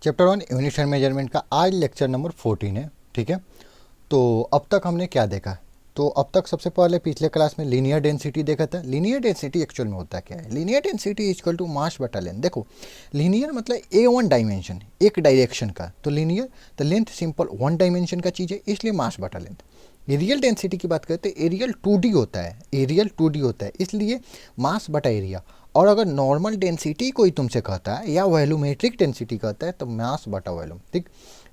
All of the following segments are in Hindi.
चैप्टर 1 यूनिट एंड मेजरमेंट का आज लेक्चर नंबर 14 है। ठीक है, तो अब तक हमने क्या देखा? तो अब तक सबसे पहले पिछले क्लास में लीनियर डेंसिटी देखा था। लीनियर डेंसिटी एक्चुअल में होता क्या है? Linear density equal to mass बटा लेंथ। देखो, लीनियर मतलब ए वन डायमेंशन, एक डायरेक्शन का, तो लीनियर तो लेंथ सिंपल वन डायमेंशन का चीज़ है, इसलिए मास बटा लेंथ। एरियल डेंसिटी की बात करते हैं, एरियल 2D होता है, एरियल 2D होता है, इसलिए मास बटा एरिया। और अगर नॉर्मल डेंसिटी कोई तुमसे कहता है या वैल्यूमेट्रिक डेंसिटी कहता है तो मास बटा वॉल्यूम। ठीक,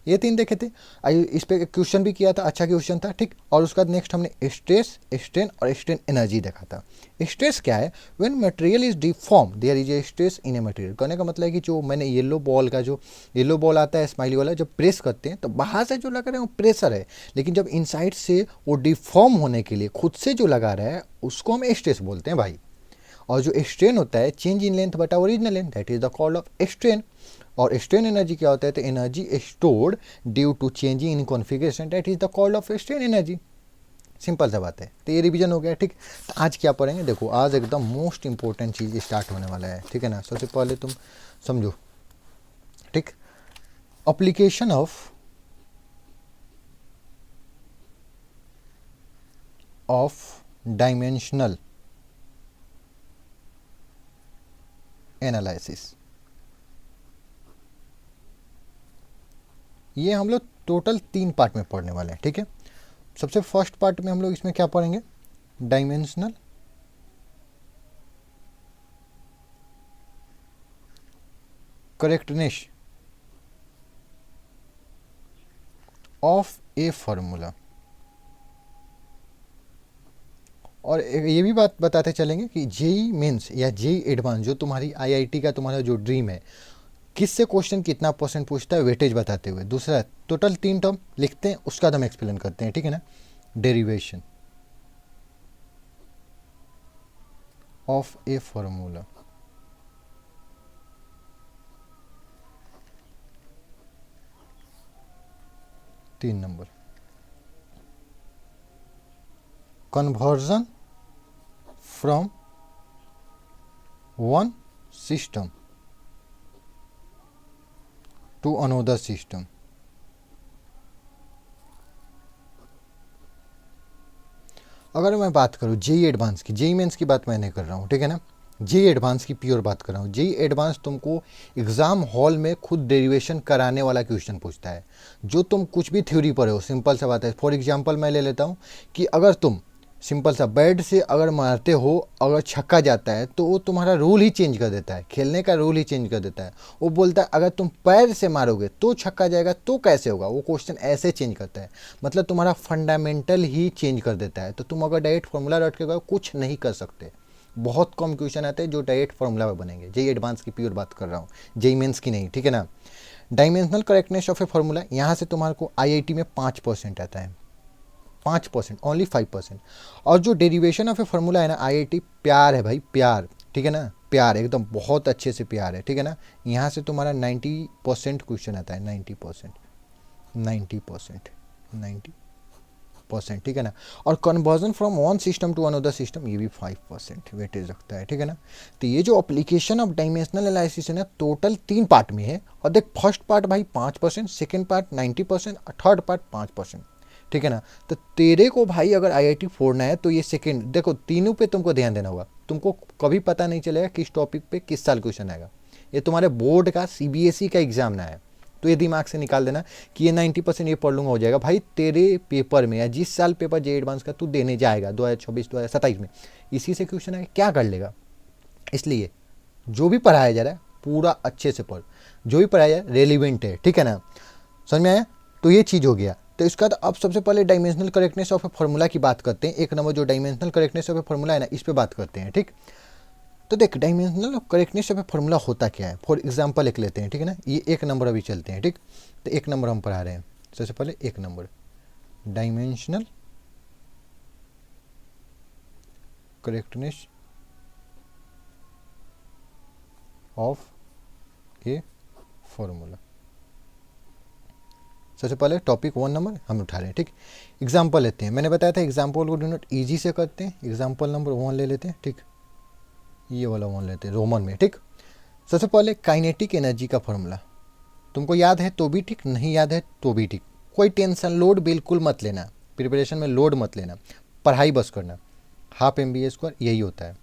ये तीन देखे थे। इस पे क्वेश्चन भी किया था, अच्छा क्वेश्चन था। ठीक, और उसके बाद नेक्स्ट हमने स्ट्रेस, स्ट्रेन और स्ट्रेन एनर्जी देखा था। स्ट्रेस क्या है? When material is deform there is a stress in a material. कहने का मतलब है कि जो मैंने येलो बॉल का, जो येलो बॉल आता है स्माइली वाला, जब प्रेस करते हैं तो बाहर से जो लगा रहे हैं वो प्रेशर है, लेकिन जब इनसाइड से वो डिफॉर्म होने के लिए खुद से जो लगा रहा है उसको हम स्ट्रेस बोलते हैं भाई। और जो स्ट्रेन होता है चेंज इन लेंथ बटा original length, that is the called of strain. और स्ट्रेन एनर्जी क्या होता है? तो energy stored due to changing in configuration, that is the called of strain energy. Simple सा बात है। तो ये रिवीजन हो गया। ठीक, तो आज क्या पढ़ेंगे? देखो, आज एकदम मोस्ट इंपॉर्टेंट चीज़ स्टार्ट होने वाला है। ठीक है ना, सबसे पहले तुम समझो। ठीक, अप्लीकेशन ऑफ डायमेंशनल एनालिसिस, ये हम लोग टोटल 3 पार्ट में पढ़ने वाले हैं। ठीक है, सबसे फर्स्ट पार्ट में हम लोग इसमें क्या पढ़ेंगे? Dimensional correctness of a formula. और ये भी बात बताते चलेंगे कि जेई मेंस या जेई एडवांस, जो तुम्हारी आईआईटी का तुम्हारा जो ड्रीम है, किससे क्वेश्चन कितना परसेंट पूछता है वेटेज बताते हुए। दूसरा, टोटल 3 टर्म लिखते हैं, उसका हम एक्सप्लेन करते हैं। ठीक है ना, derivation of a formula, 3 number, conversion from one system to another system. अगर मैं बात करूँ जेई एडवांस की, जेई मेंस की बात मैं नहीं कर रहा हूँ। ठीक है ना, जेई एडवांस की प्योर बात कर रहा हूँ। जेई एडवांस तुमको एग्जाम हॉल में खुद डेरिवेशन कराने वाला क्वेश्चन पूछता है, जो तुम कुछ भी थ्योरी पढ़े हो। सिंपल सा बात है, फॉर एग्जांपल मैं ले लेता हूँ कि अगर तुम सिंपल सा बैट से अगर मारते हो, अगर छक्का जाता है तो वो तुम्हारा रूल ही चेंज कर देता है, खेलने का रूल ही चेंज कर देता है। वो बोलता है अगर तुम पैर से मारोगे तो छक्का जाएगा, तो कैसे होगा? वो क्वेश्चन ऐसे चेंज करता है, मतलब तुम्हारा फंडामेंटल ही चेंज कर देता है। तो तुम अगर डायरेक्ट फॉर्मूला रट के गए कुछ नहीं कर सकते। बहुत कम क्वेश्चन आते हैं जो डायरेक्ट फॉर्मूला में बनेंगे। जेई एडवांस की प्योर बात कर रहा हूँ, जेई मेंस की नहीं। ठीक है ना, dimensional correctness of a formula, यहाँ से तुम्हारे को आईआईटी में 5% आता है, 5%, ओनली 5%। और जो डेरिवेशन ऑफ ए फॉर्मूला है ना, आईआईटी प्यार है भाई, प्यार। ठीक है ना, प्यार एकदम बहुत अच्छे से प्यार है। ठीक है ना, यहाँ से तुम्हारा 90% क्वेश्चन आता है, 90%, 90%, 90%। ठीक है ना, और conversion from one system to another system, ये भी 5% वेटेज रखता है। ठीक है ना, तो ये जो अप्लीकेशन ऑफ डायमेंशनल एनालिसिस है ना, टोटल 3 पार्ट में है। और देख, फर्स्ट पार्ट भाई 5%, सेकेंड पार्ट 90% और थर्ड पार्ट 5%। ठीक है ना, तो तेरे को भाई अगर आईआईटी फोड़ना है तो ये सेकेंड, देखो तीनों पे तुमको ध्यान देना होगा। तुमको कभी पता नहीं चलेगा किस टॉपिक पे किस साल क्वेश्चन आएगा। ये तुम्हारे बोर्ड का सीबीएसई का एग्जाम ना है, तो ये दिमाग से निकाल देना कि ये 90% ये पढ़ लूंगा हो जाएगा। भाई तेरे पेपर में, या जिस साल पेपर जे एडवांस का तू देने जाएगा 2026 2027 में, इसी से क्वेश्चन आएगा, क्या कर लेगा? इसलिए जो भी पढ़ाया जा रहा है पूरा अच्छे से पढ़, जो भी पढ़ाया जा रहा है रेलिवेंट है। ठीक है ना, समझ में आया? तो ये चीज़ हो गया। तो इसका तो अब सबसे पहले dimensional correctness of a formula की बात करते हैं। एक नंबर जो dimensional correctness of a formula है ना, इस पे बात करते हैं। ठीक, तो देख, dimensional correctness of a formula होता क्या है, फॉर एग्जांपल एक लेते हैं। ठीक है ना, ये 1 नंबर अभी चलते हैं। ठीक, तो 1 नंबर हम पढ़ा रहे हैं। सबसे पहले 1 number, dimensional correctness of a formula. सबसे पहले टॉपिक 1 नंबर हम उठा रहे हैं। ठीक, एग्जाम्पल लेते हैं। मैंने बताया था एग्जाम्पल को डिनोट ईजी से करते हैं। एग्जाम्पल नंबर 1 ले लेते हैं। ठीक, ये वाला 1 लेते हैं रोमन में। ठीक, सबसे पहले काइनेटिक एनर्जी का फॉर्मूला, तुमको याद है तो भी ठीक, नहीं याद है तो भी ठीक, कोई टेंशन लोड बिल्कुल मत लेना, प्रिपरेशन में लोड मत लेना, पढ़ाई बस करना। हाफ एम बी ए स्क्वायर यही होता है।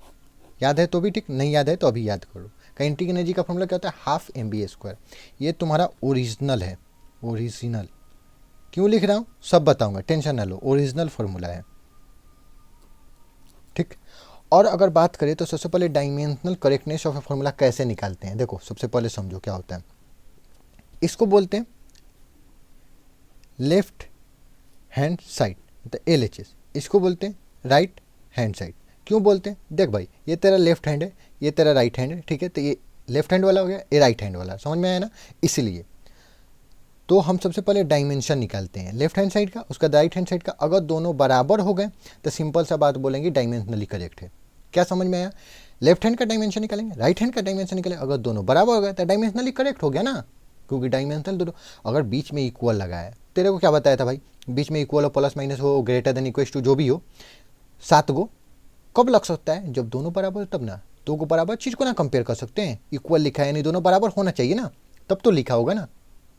याद है तो भी ठीक, नहीं याद है तो अभी याद कर लो। काइनेटिक एनर्जी का फॉर्मूला क्या होता है? हाफ एम बी ए स्क्वायर। ये तुम्हारा ओरिजिनल है, ओरिजिनल। क्यों लिख रहा हूँ सब बताऊंगा, टेंशन ना लो, ओरिजिनल फॉर्मूला है, ठीक। और अगर बात करें तो सबसे पहले dimensional correctness of a formula कैसे निकालते हैं, देखो सबसे पहले समझो क्या होता है। इसको बोलते हैं लेफ्ट हैंड साइड, मतलब LHS। इसको बोलते हैं राइट हैंड साइड। क्यों बोलते हैं? देख भाई, ये तेरा लेफ्ट हैंड है, ये तेरा राइट हैंड है, ठीक है। तो ये लेफ्ट हैंड वाला हो गया, ये राइट हैंड वाला, समझ में आया ना? इसलिए तो हम सबसे पहले डायमेंशन निकालते हैं लेफ्ट हैंड साइड का, उसका राइट हैंड साइड का। अगर दोनों बराबर हो गए तो सिंपल सा बात बोलेंगे डायमेंशनली करेक्ट है। क्या समझ में आया? लेफ्ट हैंड का डायमेंशन निकालेंगे, राइट हैंड का डायमेंशन निकालेंगे, अगर दोनों बराबर हो गए तो डायमेंशनली करेक्ट हो गया ना, क्योंकि डायमेंशनल दोनों। अगर बीच में इक्वल लगा है, तेरे को क्या बताया था भाई, बीच में इक्वल हो, प्लस माइनस हो, ग्रेटर देन इक्वल टू जो भी हो, 7 गो कब लग सकता है? जब दोनों बराबर हो तब ना। दो को बराबर चीज़ को ना कंपेयर कर सकते हैं, इक्वल लिखा है, नहीं दोनों बराबर होना चाहिए ना, तब तो लिखा होगा ना।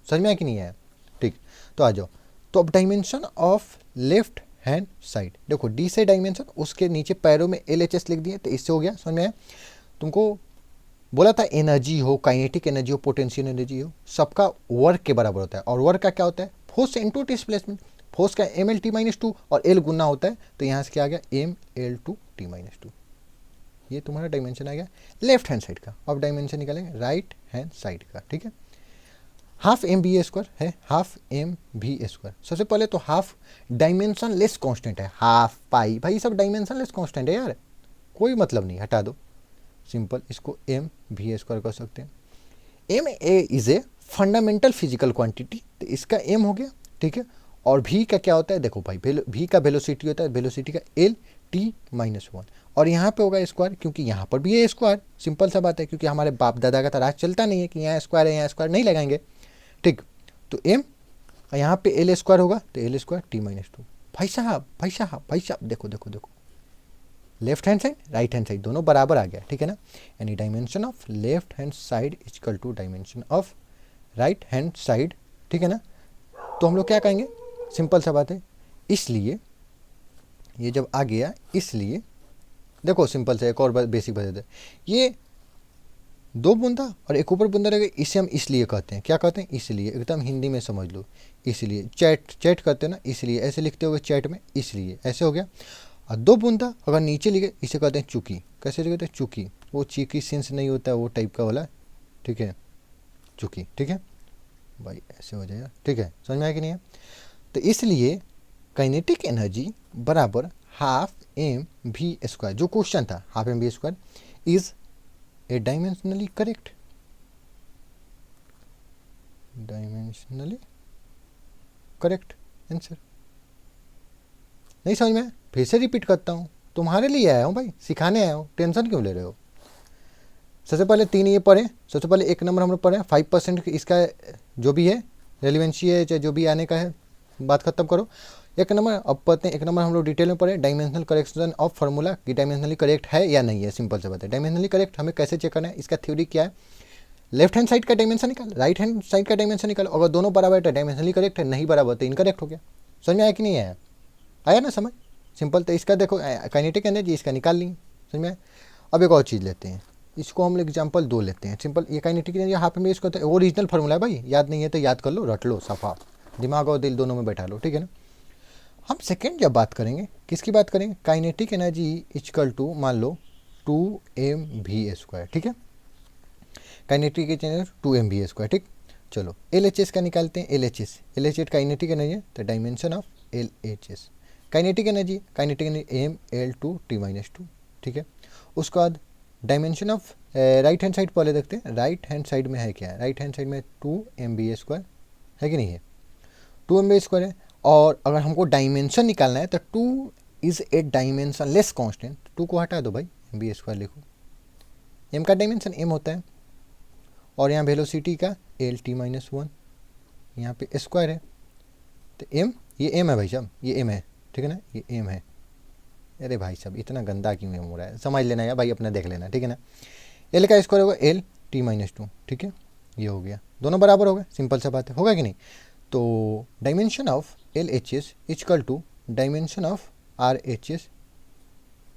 समझ में आया कि नहीं आया? ठीक, तो आ जाओ। तो अब dimension of left hand side, देखो डी से डायमेंशन, उसके नीचे पैरों में LHS लिख दिए, तो इससे हो गया। समझ में आया? तुमको बोला था एनर्जी हो, काइनेटिक एनर्जी हो, पोटेंशियल एनर्जी हो, सबका वर्क के बराबर होता है। और वर्क का क्या होता है? Force into displacement. फोर्स का ML_T-2 और L गुना होता है, तो यहाँ से क्या आ गया? ML/T-2। ये तुम्हारा डायमेंशन आ गया लेफ्ट हैंड साइड का। अब डायमेंशन निकालेंगे राइट हैंड साइड का, ठीक है। हाफ एम बी ए स्क्वायर है, हाफ एम भी ए स्क्वायर। सबसे पहले तो हाफ डायमेंशन लेस कांस्टेंट है, हाफ पाई, भाई सब डायमेंशन लेस कांस्टेंट है यार, कोई मतलब नहीं, हटा दो। सिंपल इसको एम भी ए स्क्वायर कर सकते हैं। M A is a fundamental physical quantity, तो इसका एम हो गया, ठीक है। और भी का क्या होता है? देखो भाई, भी का वेलोसिटी होता है, वेलोसिटी का L_T-1, और यहाँ पे होगा स्क्वायर, क्योंकि यहाँ पर भी है स्क्वायर। सिंपल सा बात है, क्योंकि हमारे बाप दादा का तो राज चलता नहीं है कि यहाँ स्क्वायर है, यहाँ स्क्वायर नहीं लगाएंगे, ठीक। तो एम, यहाँ पे L स्क्वायर होगा, तो L²T-2। भाई साहब भाई साहब भाई साहब, देखो देखो देखो, left hand side right hand side दोनों बराबर आ गया, ठीक है ना। यानी dimension of left hand side equal to dimension of right hand side, ठीक है ना। तो हम लोग क्या कहेंगे? सिंपल सा बात है, इसलिए ये जब आ गया, इसलिए देखो सिंपल से एक और बेसिक बता दे, ये 2 बूंदा और एक ऊपर बूंदा रहेगा, इसे हम इसलिए कहते हैं, क्या कहते हैं? इसलिए, एकदम हिंदी में समझ लो, इसलिए। चैट करते हैं ना, इसलिए ऐसे लिखते हो चैट में, इसलिए ऐसे हो गया। और 2 बूंदा अगर नीचे लिखे, इसे कहते हैं चूकी। कैसे लिखते हैं? चूकी, वो चीकी सेंस नहीं होता है, वो टाइप का वाला, ठीक है, चूकी, ठीक है भाई, ऐसे हो जाएगा, ठीक है। समझ में आया कि नहीं है? तो इसलिए काइनेटिक एनर्जी बराबर हाफ एम भी स्क्वायर, जो क्वेश्चन था हाफ एम भी square, is a dimensionally correct, dimensionally correct answer. नहीं समझ में? फिर से रिपीट करता हूँ, तुम्हारे लिए आया हूँ भाई, सिखाने आया हूँ, टेंशन क्यों ले रहे हो? सबसे पहले 3 ये पढ़े, सबसे पहले 1 नंबर हम लोग पढ़े 5% इसका जो भी है रेलिवेंसी है, चाहे जो भी आने का है, बात खत्म करो। 1 नंबर अब पढ़ते हैं, 1 नंबर हम लोग डिटेल में पढ़े डायमेंशनल करेक्शन ऑफ फार्मूला, कि डायमेंशनली करेक्ट है या नहीं है। सिंपल से बात है, डायमेंशनली करेक्ट हमें कैसे चेक करना है, इसका थ्योरी क्या है? लेफ्ट हैंड साइड का डायमेंशन निकाल, राइट हैंड साइड का डायमेंशन निकाल, अगर दोनों बराबर है तो डायमेंशनली करेक्ट है, नहीं बराबर तो इनकरेक्ट हो गया। समझ में आया कि नहीं आया? आया ना समझ? सिंपल। तो इसका देखो काइनेटिक एनर्जी इसका निकाल ली, समझ में आया? अब एक और चीज़ लेते हैं, इसको हम एग्जाम्पल 2 लेते हैं। सिंपल, ये काइनेटिक एनर्जी हाफ में इसको ओरिजिनल फार्मूला है भाई, याद नहीं है तो याद कर लो, रट लो, सफा दिमाग और दिल दोनों में बैठा लो, ठीक है ना। हम सेकेंड जब बात करेंगे, किसकी बात करेंगे? काइनेटिक एनर्जी इक्वल टू मान लो 2mv², ठीक है। काइनेटिक एनर्जी 2mv², ठीक। चलो LHS का निकालते हैं, LHS काइनेटिक एनर्जी है, तो dimension of LHS kinetic energy ML/T-2, ठीक है। उसके बाद dimension of right hand side पहले देखते हैं, राइट हैंड साइड में है क्या? राइट हैंड साइड में 2mv² है कि नहीं है? 2mv² है। और अगर हमको डायमेंशन निकालना है तो 2 is a dimension less constant, 2 को हटा दो भाई, mv² लिखो। m का डायमेंशन m होता है, और यहाँ वेलोसिटी का L_T-1, यहाँ पे स्क्वायर है, तो m, ये m है भाई साहब, ये m है, ठीक है ना, ये m है। अरे भाई साहब इतना गंदा क्यों हो रहा है, समझ लेना यार भाई, अपना देख लेना, ठीक है ना। L का स्क्वायर होगा L_T-2, ठीक है। ये हो गया, दोनों बराबर हो गए, सिंपल सा बात है, होगा कि नहीं। तो dimension of L H S equal to dimension of R H S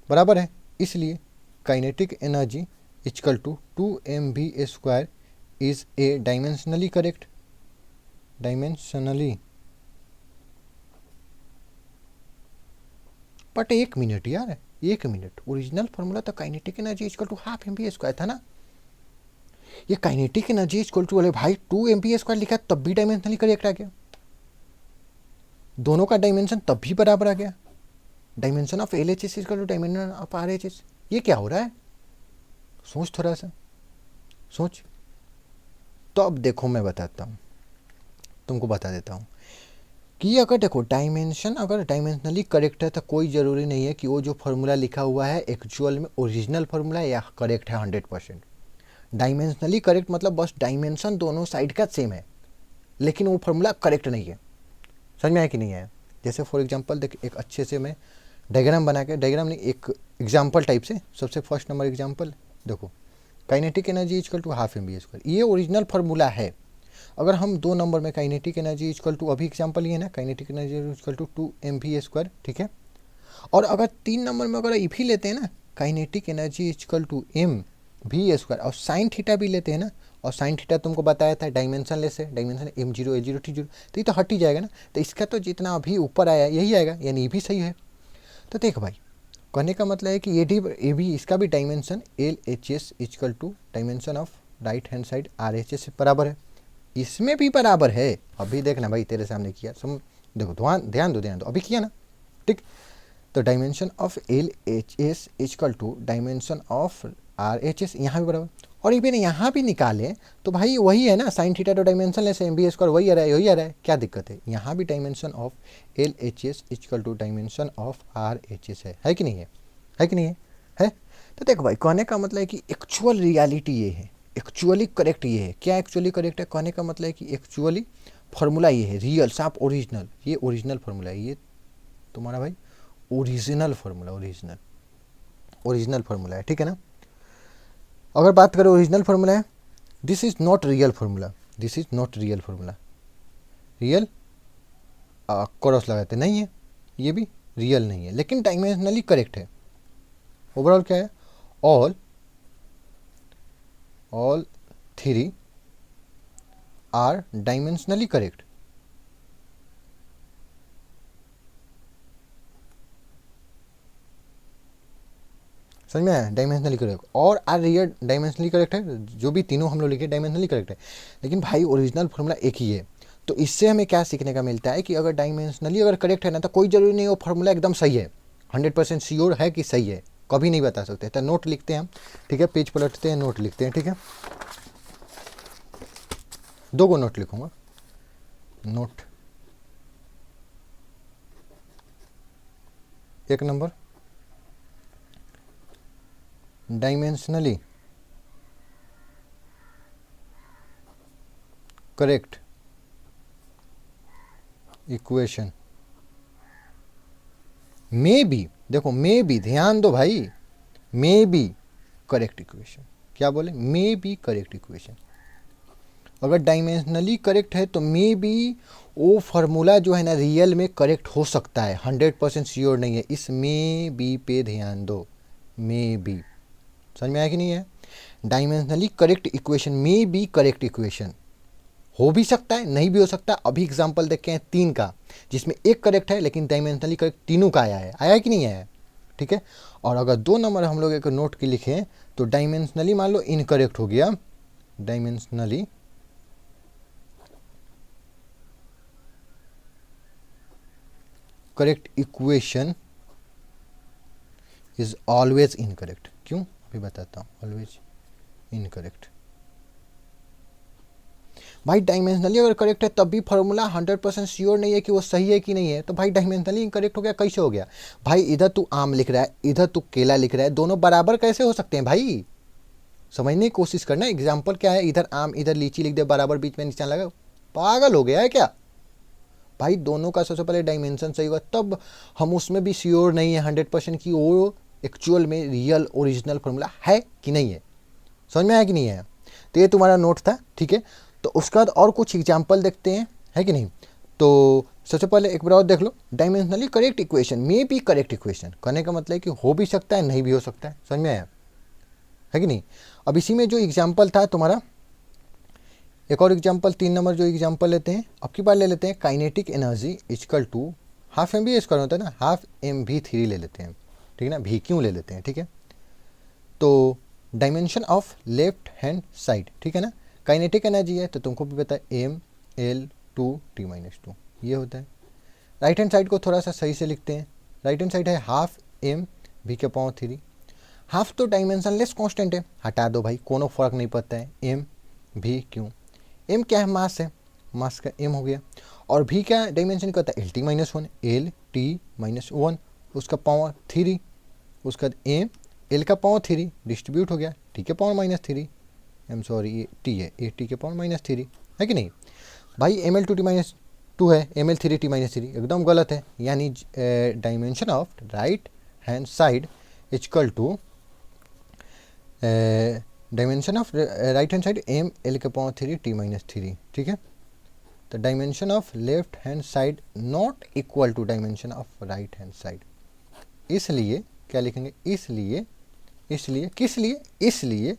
बराबर है, इसलिए kinetic energy equal to 2mv² is a dimensionally correct, dimensionally. But एक मिनट यार, एक मिनट, ओरिजिनल फॉर्मूला तो kinetic energy equal to half mv² था ना। ये काइनेटिक एनर्जी इजकल टू, अरे भाई 2mv² लिखा तब भी डायमेंशनली करेक्ट आ गया, दोनों का डायमेंशन तब भी बराबर आ गया। Dimension of L H S equal to dimension of R H S, ये क्या हो रहा है? सोच थोड़ा सा, सोच। तो अब देखो मैं बताता हूँ, तुमको बता देता हूँ कि अगर देखो डायमेंशन अगर डायमेंशनली करेक्ट है तो कोई ज़रूरी नहीं है कि वो जो फार्मूला लिखा हुआ है एक्चुअल में ओरिजिनल फार्मूला या करेक्ट है 100%। डायमेंशनली करेक्ट मतलब बस डायमेंशन दोनों साइड का सेम है, लेकिन वो फार्मूला करेक्ट नहीं है। समझ में आया कि नहीं आया? जैसे फॉर एग्जांपल देख, एक अच्छे से मैं डायग्राम बना के, डायग्राम नहीं, एक एग्जांपल टाइप से, सबसे फर्स्ट नंबर एग्जांपल देखो, kinetic energy equal to half mv², ये ओरिजिनल फार्मूला है। अगर हम 2 नंबर में काइनेटिक एनर्जी इजकल टू, अभी एग्जांपल ये ना, kinetic energy equal to 2mv², ठीक है। और अगर 3 नंबर में अगर ये भी लेते हैं ना, kinetic energy equal to mv², और साइन थीटा भी लेते हैं ना, और साइन थीटा तुमको बताया था डायमेंशन लेस है, डायमेंशन m0 a0 t0, तो ये तो हट ही जाएगा ना। तो इसका तो जितना अभी ऊपर आया यही आएगा, यानी ये भी सही है। तो देख भाई, कहने का मतलब है कि ये भी इसका भी dimension L H S equal to dimension of right hand side R H S से बराबर है, इसमें भी बराबर है। अभी देखना भाई, तेरे सामने किया, देखो ध्यान दो, अभी किया ना, ठीक। तो dimension of L H S equal to dimension of R H S, यहाँ भी बराबर। और इवन यहाँ भी निकालें तो भाई वही है ना, साइन थीटा तो डायमेंशन लेस है, mv² वही आ रहा है, वही आ रहा है, क्या दिक्कत है? यहाँ भी dimension of L H S equal to dimension of R H S है कि नहीं है? है कि नहीं है? है। तो देख भाई, कहने का मतलब है कि एक्चुअल रियलिटी ये है, एक्चुअली करेक्ट ये है। क्या एक्चुअली करेक्ट है? कहने का मतलब है कि एक्चुअली फार्मूला ये है, रियल साफ ओरिजिनल, ये ओरिजिनल फार्मूला है, ये तुम्हारा भाई ओरिजिनल फार्मूला, ओरिजिनल फार्मूला है, ठीक है ना। अगर बात करें ओरिजिनल फार्मूला है, this is not real formula, this is not real formula, real cross लगाते नहीं है, ये भी रियल नहीं है, लेकिन डायमेंशनली करेक्ट है। ओवरऑल क्या है? All 3 are dimensionally correct. समझ में आया? डायमेंशनली करेक्ट और आर रियल डायमेंशनली करेक्ट है, जो भी तीनों हम लोग लिखे डायमेंशनली करेक्ट है, लेकिन भाई ओरिजिनल फार्मूला एक ही है। तो इससे हमें क्या सीखने का मिलता है कि अगर डायमेंशनली अगर करेक्ट है ना, तो कोई जरूरी नहीं वो फार्मूला एकदम सही है, 100% श्योर है कि सही है, कभी नहीं बता सकते। तो नोट लिखते हैं हम, ठीक है, पेज पलटते हैं, नोट लिखते हैं, ठीक है। 2 को नोट लिखूंगा, note 1 number, dimensionally correct equation may B, देखो मे बी, ध्यान दो भाई, मे बी करेक्ट इक्वेशन, क्या बोले? मे बी करेक्ट इक्वेशन। अगर डायमेंशनली करेक्ट है तो मे बी वो फार्मूला जो है ना रियल में करेक्ट हो सकता है, 100% श्योर नहीं है, इस मे बी पे ध्यान दो, मे बी। समझ में आया कि नहीं है? Dimensionally correct equation, may be correct equation, हो भी सकता है नहीं भी हो सकता। अभी एग्जांपल देखे हैं 3 का, जिसमें 1 करेक्ट है लेकिन डायमेंशनली करेक्ट तीनों का आया कि नहीं आया, ठीक है। और अगर 2 नंबर हम लोग एक नोट के लिखें तो डायमेंशनली मान लो इनकरेक्ट हो गया, dimensionally correct equation is always incorrect. क्यों? अभी बताता हूँ, ऑलवेज इनकरेक्ट। भाई डायमेंशनली अगर करेक्ट है तब भी फार्मूला 100% श्योर नहीं है कि वो सही है कि नहीं है, तो भाई डायमेंशनली इनकरेक्ट हो गया, कैसे हो गया? भाई इधर तू आम लिख रहा है, इधर तू केला लिख रहा है, दोनों बराबर कैसे हो सकते हैं भाई? समझने की कोशिश करना। एग्जाम्पल क्या है, इधर आम इधर लीची लिख दे, बराबर बीच में निशान लगा, पागल हो गया है क्या भाई? दोनों का सबसे पहले डायमेंशन सही होगा, तब हम उसमें भी श्योर नहीं है 100% कि वो एक्चुअल में रियल ओरिजिनल फार्मूला है कि नहीं है। समझ में आया कि नहीं है? तो ये तुम्हारा नोट था, ठीक है। तो उसके बाद और कुछ एग्जाम्पल देखते हैं, है कि नहीं। तो सबसे पहले एक बार और देख लो, dimensionally correct equation may be correct equation, कहने का मतलब है कि हो भी सकता है नहीं भी हो सकता है, समझ में आया, है कि नहीं। अब इसी में जो एग्जाम्पल था तुम्हारा, एक और एग्जाम्पल 3 नंबर जो एग्जाम्पल लेते हैं, अब की बार ले लेते हैं kinetic energy equal to half M V square होता है ना, हाफ एम भी 3 ले लेते हैं, ठीक है ना, भी क्यों ले लेते हैं, ठीक है। तो dimension of left hand side, ठीक है ना, काइनेटिक एनर्जी है तो तुमको भी पता है M L two T minus two ये होता है। राइट हैंड साइड को थोड़ा सा सही से लिखते हैं, राइट हैंड साइड है हाफ एम भी के पावर 3। हाफ तो डायमेंशनलेस कांस्टेंट है, हटा दो भाई, कोनो फर्क नहीं पड़ता है, एम भी क्यों, एम क्या है, मास है, मास का एम हो गया, और भी क्या डायमेंशन का होता है, L T minus one, L T minus one उसका पावर 3, उसका एम एल का पावर 3 डिस्ट्रीब्यूट हो गया, टी के पावर माइनस 3, एम सॉरी ये टी है, ए टी के पावर माइनस 3, है कि नहीं भाई। M L two T minus two है, M L three T minus 3 एकदम गलत है, यानी dimension of right hand side equal to dimension of right hand side M L के पावर 3 टी माइनस 3, ठीक है। तो dimension of left hand side not equal to dimension of right hand side, इसलिए क्या लिखेंगे, इसलिए इसलिए किस लिए, इसलिए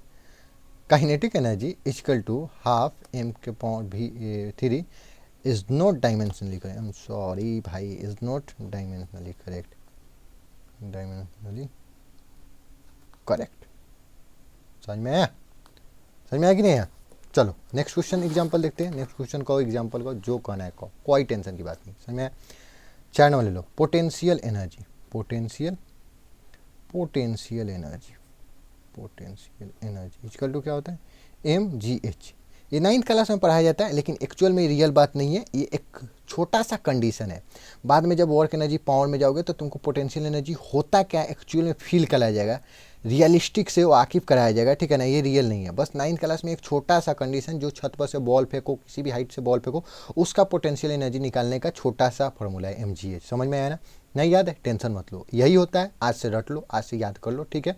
kinetic energy equal to half M के पावर भी 3 is not dimensionally correct, I am sorry भाई, is not dimensionally correct, dimensionally correct, समझ में आया, समझ में आया कि नहीं आया। चलो नेक्स्ट क्वेश्चन एग्जांपल देखते हैं, नेक्स्ट क्वेश्चन को एग्जांपल को जो कहना है को, कोई टेंशन की बात नहीं, समझ में आया। 4 नंबर ले लो, potential energy, potential energy, potential energy equal to क्या होता है, एम जी एच। ये 9th क्लास में पढ़ाया जाता है, लेकिन एक्चुअल में रियल बात नहीं है, ये एक छोटा सा कंडीशन है। बाद में जब वर्क एनर्जी पावर में जाओगे तो तुमको पोटेंशियल एनर्जी होता क्या एक्चुअल में फील कराया जाएगा, रियलिस्टिक से वाकिफ कराया जाएगा, ठीक है ना, ये रियल नहीं है। बस 9th क्लास में एक छोटा सा कंडीशन, जो छत पर से बॉल फेंको, किसी भी हाइट से बॉल फेंको, उसका पोटेंशियल एनर्जी निकालने का छोटा सा फॉर्मूला है, एम जी एच, समझ में आया ना। नहीं याद है, टेंशन मत लो, यही होता है, आज से रट लो, आज से याद कर लो, ठीक है।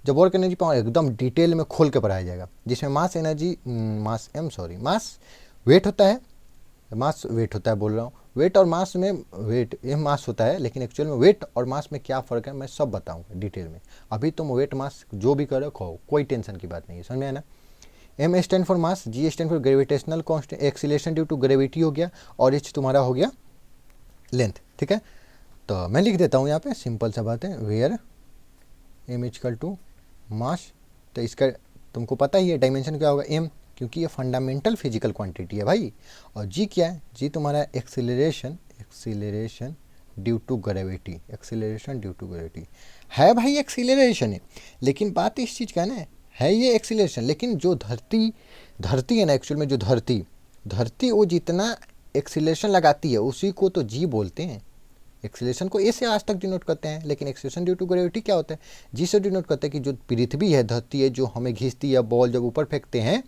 जब वर्क एनर्जी पावर एकदम डिटेल में खोल के पढ़ाया जाएगा, जिसमें मास एनर्जी मास वेट होता है, मास वेट होता है बोल रहा हूँ, वेट और मास में, वेट ये मास होता है, लेकिन एक्चुअल में वेट और मास में क्या फ़र्क है मैं सब बताऊंगा डिटेल में। अभी तुम वेट मास जो भी करो कहो, कोई टेंशन की बात नहीं है, समझ में आया ना। M stand for mass, G stand for gravitational constant, acceleration due to gravity हो गया, और एच तुम्हारा हो गया लेंथ, ठीक है। तो मैं लिख देता हूँ यहाँ पे, सिंपल सा बात है, where M equal to mass, तो इसका तुमको पता ही है डायमेंशन क्या होगा, एम, क्योंकि ये फंडामेंटल फिजिकल क्वांटिटी है भाई। और जी क्या है, जी तुम्हारा acceleration due to gravity, acceleration due to gravity है भाई, एक्सीलरेशन है, लेकिन बात इस चीज़ का ना है ये एक्सीलरेशन, लेकिन जो धरती है ना, एक्चुअल में जो धरती वो जितना एक्सीलरेशन लगाती है उसी को तो जी बोलते हैं। एक्सीलरेशन को ए से आज तक डिनोट करते हैं, लेकिन एक्सीलरेशन ड्यू टू ग्रेविटी क्या होता है, जी से डिनोट करते हैं कि जो पृथ्वी है, धरती है, जो हमें घींचती है, बॉल जब ऊपर फेंकते हैं,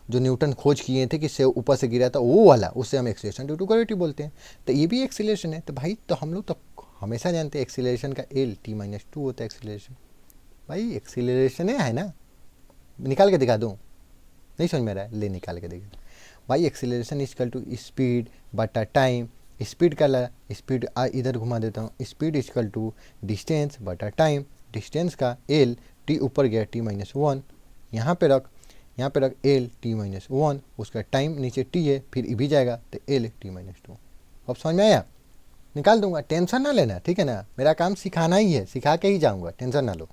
जो न्यूटन खोज किए थे कि से ऊपर से गिरा था वो वाला, उससे हम एक्सीलरेशन ड्यू टू ग्रेविटी बोलते हैं। तो ये भी एक्सीलरेशन है। तो भाई तो हम लोग तो हमेशा जानते हैं एक्सीलरेशन का एल टी माइनस टू होता है एक्सीलरेशन, भाई एक्सीलरेशन है ना, निकाल के दिखा दूँ, नहीं समझ में आ रहा है, ले निकाल के देखा भाई। एक्सीलरेशन इक्वल टू स्पीड बटा टाइम, स्पीड का ला, स्पीड इधर घुमा देता हूँ, स्पीड इक्वल टू डिस्टेंस बटा टाइम, डिस्टेंस का एल, टी ऊपर गया टी माइनस वन, यहाँ पे रख एल टी माइनस वन, उसका टाइम नीचे टी है, फिर भी जाएगा तो एल टी माइनस टू। अब समझ में आया, निकाल दूंगा, टेंशन ना लेना, ठीक है ना, मेरा काम सिखाना ही है, सिखा के ही जाऊँगा, टेंशन ना लो।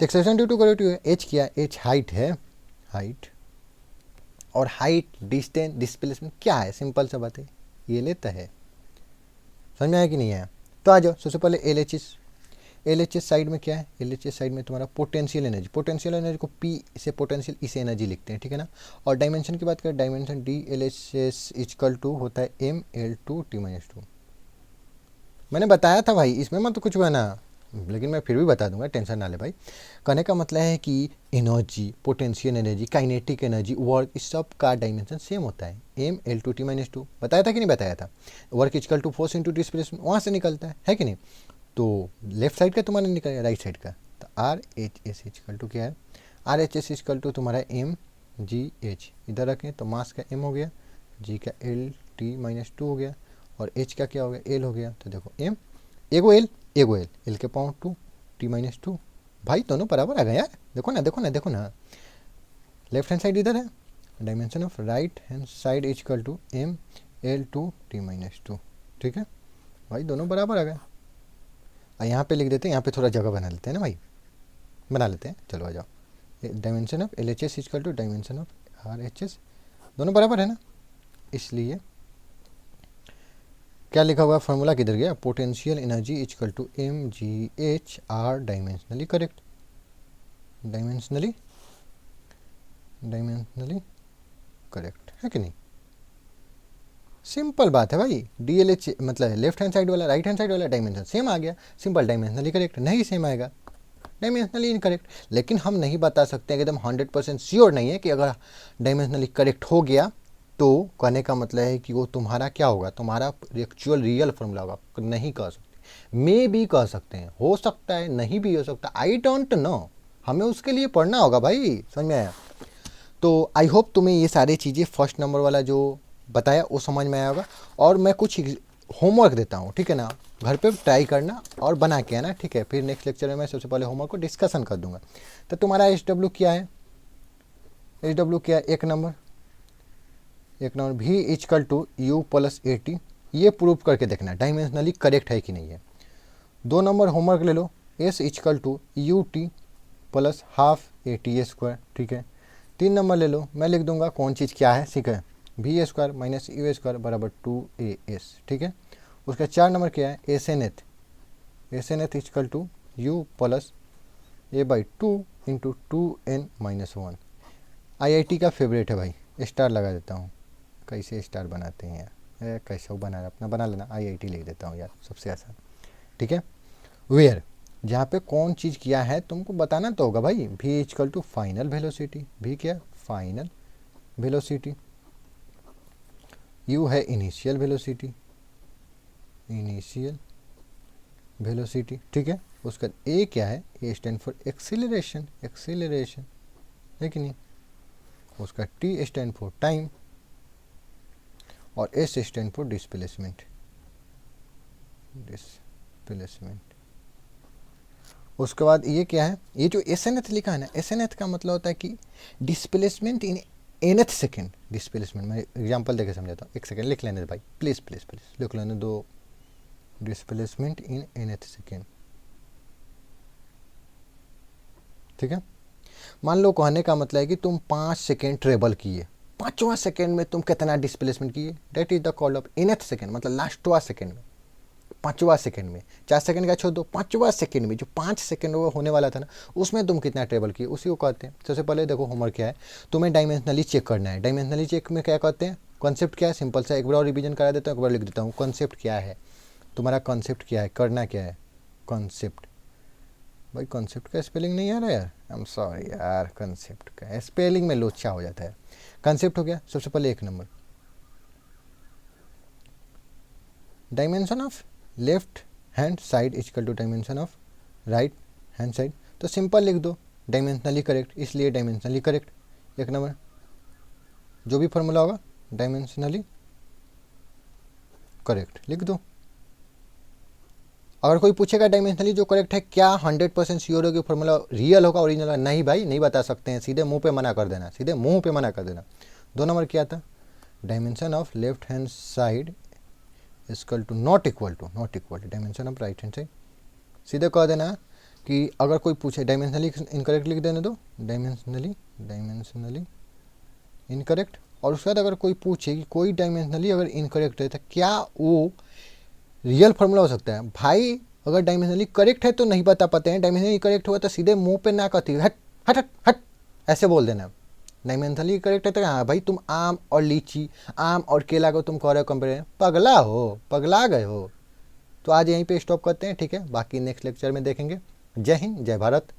तो एक्सेलरेशन ड्यू टू ग्रेविटी है, एच क्या, एच हाइट है, हाइट, और हाइट डिस्टेंस डिस्प्लेसमेंट क्या है, सिंपल सा बात है, ये लेता है, समझ में आया कि नहीं आया। तो आ जाओ, सबसे पहले एल एच एस साइड में क्या है, एल एच एस साइड में तुम्हारा पोटेंशियल एनर्जी को पी से पोटेंशियल इसे एनर्जी लिखते हैं, ठीक है ना। और डायमेंशन की बात करें, dimension D L H S equal to होता है M L two T minus two. मैंने बताया था भाई, इसमें मत तो कुछ बना, लेकिन मैं फिर भी बता दूंगा, टेंशन ना ले भाई। कहने का मतलब है कि energy, potential energy, kinetic energy, work, इस सब का डायमेंशन सेम होता है, M L two T minus two. बताया था कि नहीं बताया था, work equal to force into displacement, वहाँ से निकलता है कि नहीं। तो लेफ्ट साइड का तुम्हारा निकल राइट साइड का, तो R H S equal to क्या है, R H S equal to तुम्हारा एम जी एच इधर रखें तो मास का एम हो गया, जी का एल टी माइनस टू हो गया, और एच का क्या हो गया, एल हो गया। तो देखो एम एगो एल एल के power to T minus two, भाई दोनों बराबर आ गए यार। देखो ना देखो ना देखो ना, लेफ्ट हैंड साइड इधर है, dimension of right hand side is equal to M L two T minus two. ठीक है भाई, दोनों बराबर आ गए। और यहाँ पे लिख देते हैं, यहाँ पे थोड़ा जगह बना लेते हैं ना भाई, बना लेते हैं, चलो आ जाओ। Dimension of L H S equal to dimension of R H S, दोनों बराबर है ना, इसलिए क्या लिखा हुआ है फॉर्मूला किधर गया, potential energy equal to M G H are dimensionally correct, dimensionally correct है कि नहीं। सिंपल बात है भाई, डी एल एच मतलब लेफ्ट हैंड साइड वाला राइट हैंड साइड वाला डायमेंशन सेम आ गया, सिंपल डायमेंशनली करेक्ट, नहीं सेम आएगा डायमेंशनली इनकरेक्ट। लेकिन हम नहीं बता सकते कि एकदम 100% श्योर नहीं है कि अगर डायमेंशनली करेक्ट हो गया तो कहने का मतलब है कि वो तुम्हारा क्या होगा, तुम्हारा एक्चुअल रियल फॉर्मूला होगा। नहीं कह सकते, मे भी कह सकते हैं, हो सकता है, नहीं भी हो सकता, आई डोंट नो, हमें उसके लिए पढ़ना होगा भाई, समझ में आया। तो आई होप तुम्हें ये सारी चीज़ें फर्स्ट नंबर वाला जो बताया वो समझ में आया होगा। और मैं कुछ होमवर्क देता हूँ, ठीक है ना, घर पे ट्राई करना और बना के आना, ठीक है। फिर नेक्स्ट लेक्चर में मैं सबसे पहले होमवर्क को डिस्कशन कर दूंगा। तो तुम्हारा एच डब्ल्यू क्या है, एच डब्ल्यू क्या है, एक नंबर भी equal to U plus A T, ये प्रूव करके देखना डायमेंशनली करेक्ट है कि नहीं है। 2 नंबर होमवर्क ले लो, S equal to U T plus half A T square, ठीक है। 3 नंबर ले लो, मैं लिख दूंगा कौन चीज़ क्या है, ठीक है, V square minus U square बराबर 2as, ठीक है। उसका 4 नंबर क्या है, S N th equal to U plus A by 2 into 2n-1। IIT का फेवरेट है भाई, स्टार लगा देता हूँ, कैसे स्टार बनाते हैं यार, कैसे वो बना अपना बना लेना, IIT लिख देता हूँ यार, सबसे आसान, ठीक है। वेयर, जहाँ पे कौन चीज़ किया है तुमको बताना तो होगा भाई। v equal to final velocity, v क्या, फाइनल वेलोसिटी, u है इनिशियल वेलोसिटी, ठीक है। उसका a क्या है, a स्टैंड फॉर एक्सीलरेशन है कि नहीं। उसका t स्टैंड फॉर टाइम और s स्टैंड फॉर डिस्प्लेसमेंट। उसके बाद ये क्या है, ये जो एस एन एथ लिखा है ना, एस एन एथ का मतलब होता है कि displacement in nth second, displacement, मैं एग्जांपल देके समझाता हूँ, एक सेकेंड लिख लेने भाई, प्लीज़ लिख लेने दो, डिस्प्लेसमेंट इन nth सेकेंड, ठीक है। मान लो कहने का मतलब है कि तुम 5 सेकेंड ट्रेवल किए, 5वां सेकेंड में तुम कितना डिस्प्लेसमेंट किए, that is the call of nth second, मतलब लास्टवा सेकेंड में, 5वां सेकेंड में, 4 सेकेंड का छोड़ दो, 5वां सेकेंड में जो 5 सेकेंड होने वाला था ना, उसमें तुम कितना ट्रेवल किए, उसी को कहते हैं। सबसे पहले देखो होमवर्क क्या है, तुम्हें डायमेंशनली चेक करना है। डायमेंशनली चेक में क्या कहते हैं, कॉन्सेप्ट क्या है, सिंपल सा एक बार और रिवीजन करा देता हूँ, एक बार लिख देता हूँ, कॉन्सेप्ट क्या है तुम्हारा, कॉन्सेप्ट क्या है, करना क्या है, कॉन्सेप्ट। भाई कॉन्सेप्ट का स्पेलिंग नहीं आ रहा यार, आई एम सॉरी यार, कॉन्सेप्ट का स्पेलिंग में लोचा हो जाता है। कॉन्सेप्ट हो गया सबसे पहले 1 number, dimension of left hand side equal to dimension of right hand side, तो सिंपल लिख दो डायमेंशनली करेक्ट, इसलिए डायमेंशनली करेक्ट 1 नंबर, जो भी फॉर्मूला होगा डायमेंशनली करेक्ट लिख दो। अगर कोई पूछेगा डायमेंशनली जो करेक्ट है क्या 100% श्योर हो कि फॉर्मूला रियल होगा, ओरिजिनल होगा, नहीं भाई नहीं बता सकते हैं, सीधे मुंह पे मना कर देना, सीधे मुंह पे मना कर देना। 2 नंबर क्या था, dimension of left hand side equal to not equal to dimension of right hand side, सीधे कह देना कि अगर कोई पूछे डायमेंशनली इनकरेक्ट लिख देने दो, डायमेंशनली इनकरेक्ट। और उसके बाद अगर कोई पूछे कि कोई डायमेंशनली अगर इनकरेक्ट है तो क्या वो रियल फॉर्मूला हो सकता है, भाई अगर डायमेंशनली करेक्ट है तो नहीं बता पाते हैं, डायमेंशनली करेक्ट हुआ तो सीधे मुंह पे ना कहती हट हट हट हट ऐसे बोल देना। डायमेंशनली करेक्ट है तो हाँ भाई तुम आम और लीची, आम और केला को तुम कह रहे हो कंपेयर, पगला गए हो। तो आज यहीं पे स्टॉप करते हैं, ठीक है, बाकी नेक्स्ट लेक्चर में देखेंगे। जय हिंद, जय भारत।